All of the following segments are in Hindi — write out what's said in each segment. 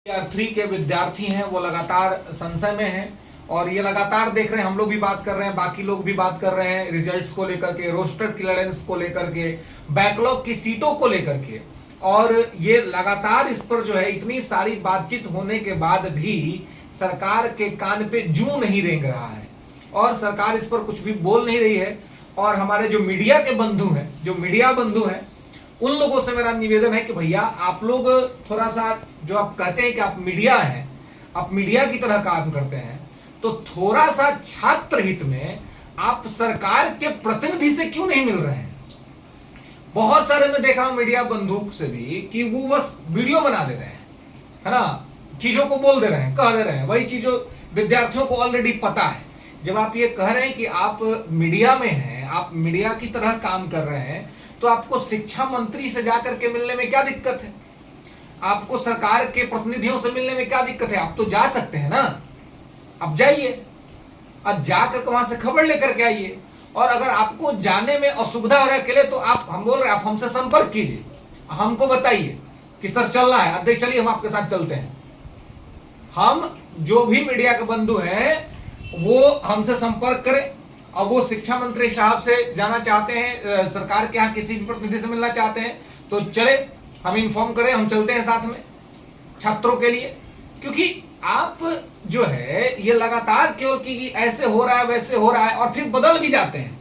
ईयर 3 के विद्यार्थी हैं वो लगातार संशय में हैं और ये लगातार देख रहे हैं, हम लोग भी बात कर रहे हैं, बाकी लोग भी बात कर रहे हैं रिजल्ट्स को लेकर के, रोस्टर क्लियरेंस को लेकर के, बैकलॉग की सीटों को लेकर के। और ये लगातार इस पर जो है इतनी सारी बातचीत होने के बाद भी सरकार के कान पे जूं नहीं रेंग रहा है और सरकार इस पर कुछ भी बोल नहीं रही है। और हमारे जो मीडिया के बंधु हैं, जो मीडिया बंधु हैं, उन लोगों से मेरा निवेदन है कि भैया आप लोग थोड़ा सा, जो आप कहते हैं कि आप मीडिया हैं, आप मीडिया की तरह काम करते हैं, तो थोड़ा सा छात्र हित में आप सरकार के प्रतिनिधि से क्यों नहीं मिल रहे हैं। बहुत सारे मैं देखा हूं मीडिया बंधु से भी कि वो बस वीडियो बना दे रहे हैं, है ना, चीजों को बोल दे रहे हैं, कह दे रहे हैं, वही चीजों विद्यार्थियों को ऑलरेडी पता है। जब आप ये कह रहे हैं कि आप मीडिया में हैं, आप मीडिया की तरह काम कर रहे हैं, तो आपको शिक्षा मंत्री से जाकर के मिलने में क्या दिक्कत है, आपको सरकार के प्रतिनिधियों से मिलने में क्या दिक्कत है। आप तो जा सकते हैं ना, अब जाइए, अब जाकर के वहां से खबर लेकर के आइए। और अगर आपको जाने में असुविधा हो रहा है अकेले, तो हम बोल रहे हैं, आप हमसे संपर्क कीजिए, हमको बताइए कि सर चलना है, अब चलिए हम आपके साथ चलते हैं। हम जो भी मीडिया के बंधु हैं वो हमसे संपर्क करें। और वो शिक्षा मंत्री साहब से जाना चाहते हैं, सरकार के यहाँ किसी भी प्रतिनिधि से मिलना चाहते हैं, तो चले, हम इन्फॉर्म करें, हम चलते हैं साथ में छात्रों के लिए। क्योंकि आप जो है ये लगातार केवल कि ऐसे हो रहा है, वैसे हो रहा है, और फिर बदल भी जाते हैं,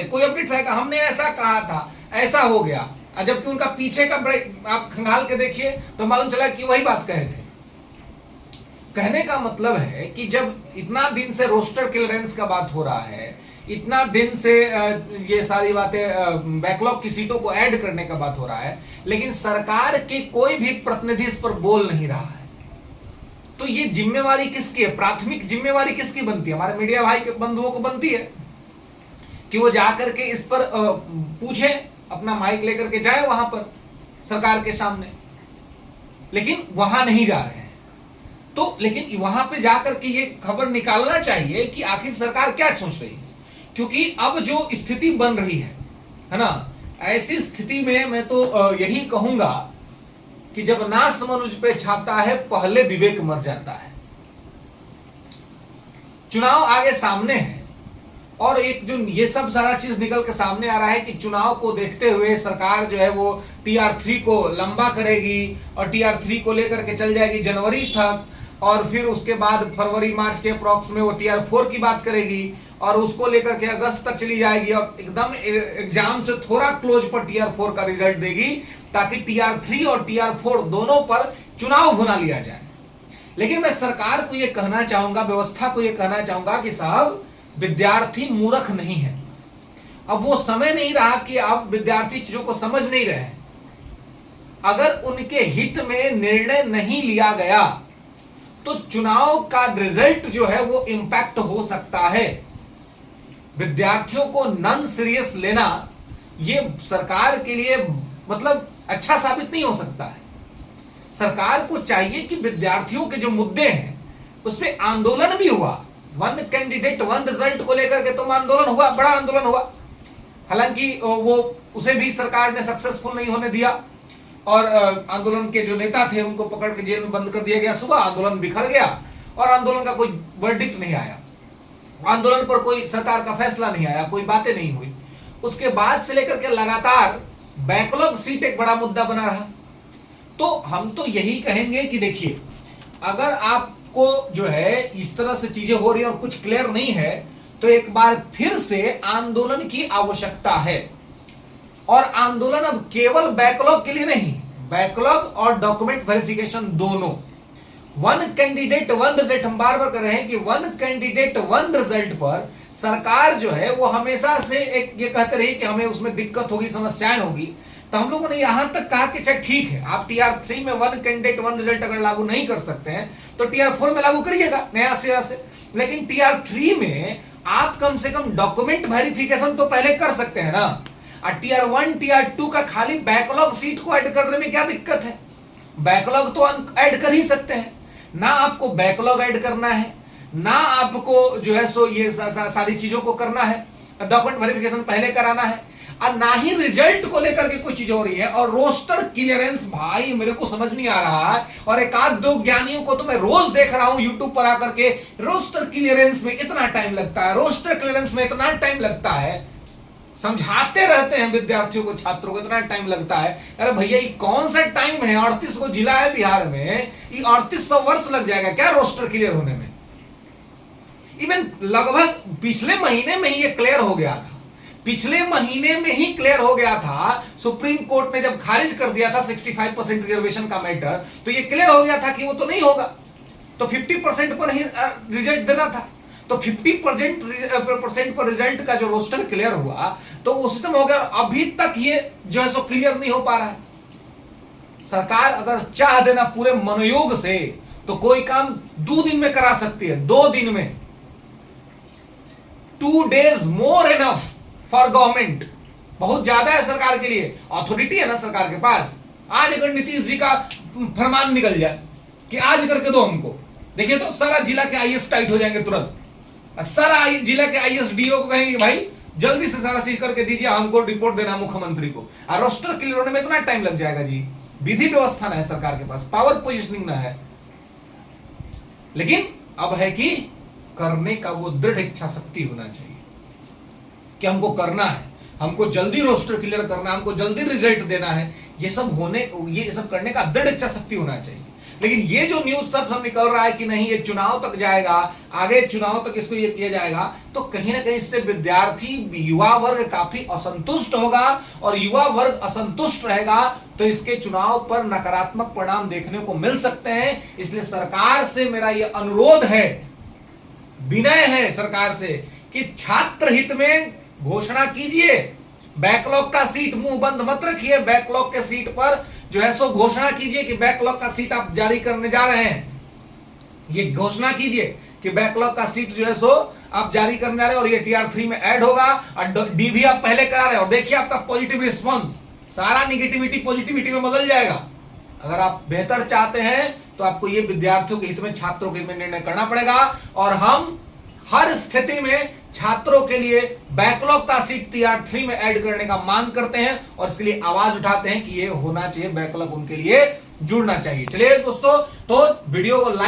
कोई अपडेट रहेगा, हमने ऐसा कहा था, ऐसा हो गया, जबकि उनका पीछे का आप खंगाल के देखिए तो मालूम चला कि वही बात कहे थे। कहने का मतलब है कि जब इतना दिन से रोस्टर क्लियरेंस का बात हो रहा है, इतना दिन से ये सारी बातें बैकलॉग की सीटों को ऐड करने का बात हो रहा है, लेकिन सरकार के कोई भी प्रतिनिधि इस पर बोल नहीं रहा है, तो ये जिम्मेवारी किसकी है, प्राथमिक जिम्मेवारी किसकी बनती है। हमारे मीडिया भाई के बंधुओं को बनती है कि वो जाकर के इस पर पूछे, अपना माइक लेकर के जाए वहां पर सरकार के सामने, लेकिन वहां नहीं जा रहे हैं। तो लेकिन वहां पे जाकर के ये खबर निकालना चाहिए कि आखिर सरकार क्या सोच रही है। क्योंकि अब जो स्थिति बन रही है ना, ऐसी स्थिति में मैं तो यही कहूंगा कि जब नास मनुज पे छाता है, पहले विवेक मर जाता है। चुनाव आगे सामने है और एक जो ये सब सारा चीज निकल के सामने आ रहा है कि चुनाव को देखते हुए सरकार जो है वो TR3 को लंबा करेगी और TR3 को लेकर के चल जाएगी जनवरी तक, और फिर उसके बाद फरवरी मार्च के अप्रॉक्स में वो TR4 की बात करेगी और उसको लेकर के अगस्त तक चली जाएगी और एकदम एग्जाम से थोड़ा क्लोज पर TR4 का रिजल्ट देगी, ताकि TR3 और TR4 दोनों पर चुनाव भुना लिया जाए। लेकिन मैं सरकार को यह कहना चाहूंगा, व्यवस्था को यह कहना चाहूंगा कि साहब, विद्यार्थी मूर्ख नहीं है। अब वो समय नहीं रहा कि अब विद्यार्थी चीजों को समझ नहीं रहे हैं। अगर उनके हित में निर्णय नहीं लिया गया तो चुनाव का रिजल्ट जो है वो इंपैक्ट हो सकता है। विद्यार्थियों को नॉन सीरियस लेना ये सरकार के लिए मतलब अच्छा साबित नहीं हो सकता है। सरकार को चाहिए कि विद्यार्थियों के जो मुद्दे हैं उस पर आंदोलन भी हुआ, वन कैंडिडेट वन रिजल्ट को लेकर के तुम आंदोलन हुआ, बड़ा आंदोलन हुआ। हालांकि वो उसे भी सरकार ने सक्सेसफुल नहीं होने दिया और आंदोलन के जो नेता थे उनको पकड़ के जेल में बंद कर दिया गया। सुबह आंदोलन बिखर गया और आंदोलन का कोई वर्डिक्ट नहीं आया, आंदोलन पर कोई सरकार का फैसला नहीं आया, कोई बातें नहीं हुई। उसके बाद से लेकर के लगातार बैकलॉग सीट एक बड़ा मुद्दा बना रहा। तो हम तो यही कहेंगे कि देखिए, अगर आपको जो है इस तरह से चीजें हो रही है और कुछ क्लियर नहीं है, तो एक बार फिर से आंदोलन की आवश्यकता है। और आंदोलन अब केवल बैकलॉग के लिए नहीं, बैकलॉग और डॉक्यूमेंट वेरिफिकेशन दोनों, वन कैंडिडेट वन रिजल्ट, हम बार बार कर रहे हैं कि वन कैंडिडेट वन रिजल्ट पर सरकार जो है वो हमेशा से एक ये कहते रही कि हमें उसमें दिक्कत होगी, समस्याएं होगी। तो हम लोगों ने यहां तक कहा कि अच्छा ठीक है, आप TR3 में वन कैंडिडेट वन रिजल्ट अगर लागू नहीं कर सकते हैं तो TR4 में लागू करिएगा नया सिरा से। लेकिन TR3 में आप कम से कम डॉक्यूमेंट वेरिफिकेशन तो पहले कर सकते हैं ना। TR1 TR2 का खाली बैकलॉग सीट को ऐड करने में क्या दिक्कत है, बैकलॉग तो ऐड कर ही सकते हैं ना। आपको बैकलॉग ऐड करना है ना, आपको जो है सो ये सारी चीजों को करना है, डॉक्यूमेंट वेरिफिकेशन पहले कराना है। और ना ही रिजल्ट को लेकर के कोई चीज हो रही है। और रोस्टर क्लियरेंस भाई मेरे को समझ नहीं आ रहा है, और एक आध दो ज्ञानियों को तो मैं रोज देख रहा हूं यूट्यूब पर आकर के, रोस्टर क्लियरेंस में इतना टाइम लगता है, रोस्टर क्लियरेंस में इतना टाइम लगता है, समझाते रहते हैं विद्यार्थियों को, छात्रों को, इतना टाइम लगता है। अरे भैया ये कौन सा टाइम है? 38 को जिला है बिहार में, ये 3800 वर्ष लग जाएगा क्या रोस्टर क्लियर होने में? इवन लगभग पिछले महीने में ही ये क्लियर हो गया था, पिछले महीने में ही क्लियर हो गया था। सुप्रीम कोर्ट ने जब खारिज कर दिया था 65% रिजर्वेशन का मैटर, तो ये क्लियर हो गया था कि वो तो नहीं होगा, तो 50% पर ही रिजल्ट देना था। तो 50% पर रिजल्ट का जो रोस्टर क्लियर हुआ तो वो सिस्टम हो गया। अभी तक ये जो है सो क्लियर नहीं हो पा रहा है। सरकार अगर चाह देना पूरे मनोयोग से तो कोई काम 2 दिन में करा सकती है, 2 दिन में। 2 days more enough for government, बहुत ज्यादा है सरकार के लिए, अथॉरिटी है ना सरकार के पास। आज अगर नीतीश जी का फरमान निकल जाए कि आज करके दो हमको, देखिए तो सारा जिला के आईएएस टाइट हो जाएंगे तुरंत, सारा जिला के आईएएस-डीओ को कहेंगे भाई जल्दी से सारा चीज करके दीजिए, हमको रिपोर्ट देना मुख्यमंत्री को। और रोस्टर क्लियर होने में इतना टाइम लग जाएगा जी। विधि व्यवस्था ना है सरकार के पास, पावर पोजिशनिंग ना है, लेकिन अब है कि करने का वो दृढ़ इच्छा शक्ति होना चाहिए कि हमको करना है, हमको जल्दी रोस्टर क्लियर करना है, हमको जल्दी रिजल्ट देना है। ये सब करने का दृढ़ इच्छा शक्ति होना चाहिए। लेकिन ये जो न्यूज सब निकल रहा है कि नहीं ये चुनाव तक जाएगा, आगे चुनाव तक इसको ये किया जाएगा, तो कहीं ना कहीं इससे विद्यार्थी, युवा वर्ग काफी असंतुष्ट होगा। और युवा वर्ग असंतुष्ट रहेगा तो इसके चुनाव पर नकारात्मक परिणाम देखने को मिल सकते हैं। इसलिए सरकार से मेरा ये अनुरोध है, विनय है सरकार से कि छात्र हित में घोषणा कीजिए। बैकलॉग का सीट मुंह बंद मत रखिए, बैकलॉग के सीट पर जो है सो घोषणा कीजिए कि बैकलॉग का सीट आप जारी करने जा रहे हैं। ये घोषणा कीजिए कि बैकलॉग का सीट जो है सो आप जारी करने जा रहे हैं और ये TR3 में ऐड होगा, और डीवी आप पहले करा रहे हो। देखिए आपका पॉजिटिव रिस्पॉन्स, सारा निगेटिविटी पॉजिटिविटी में बदल जाएगा। अगर आप बेहतर चाहते हैं तो आपको ये विद्यार्थियों के हित में, छात्रों के हित में निर्णय करना पड़ेगा। और हम हर स्थिति में छात्रों के लिए बैकलॉग का सीट TR3 में ऐड करने का मांग करते हैं और इसके लिए आवाज उठाते हैं कि ये होना चाहिए, बैकलॉग उनके लिए जुड़ना चाहिए। चलिए दोस्तों, तो वीडियो को लाइक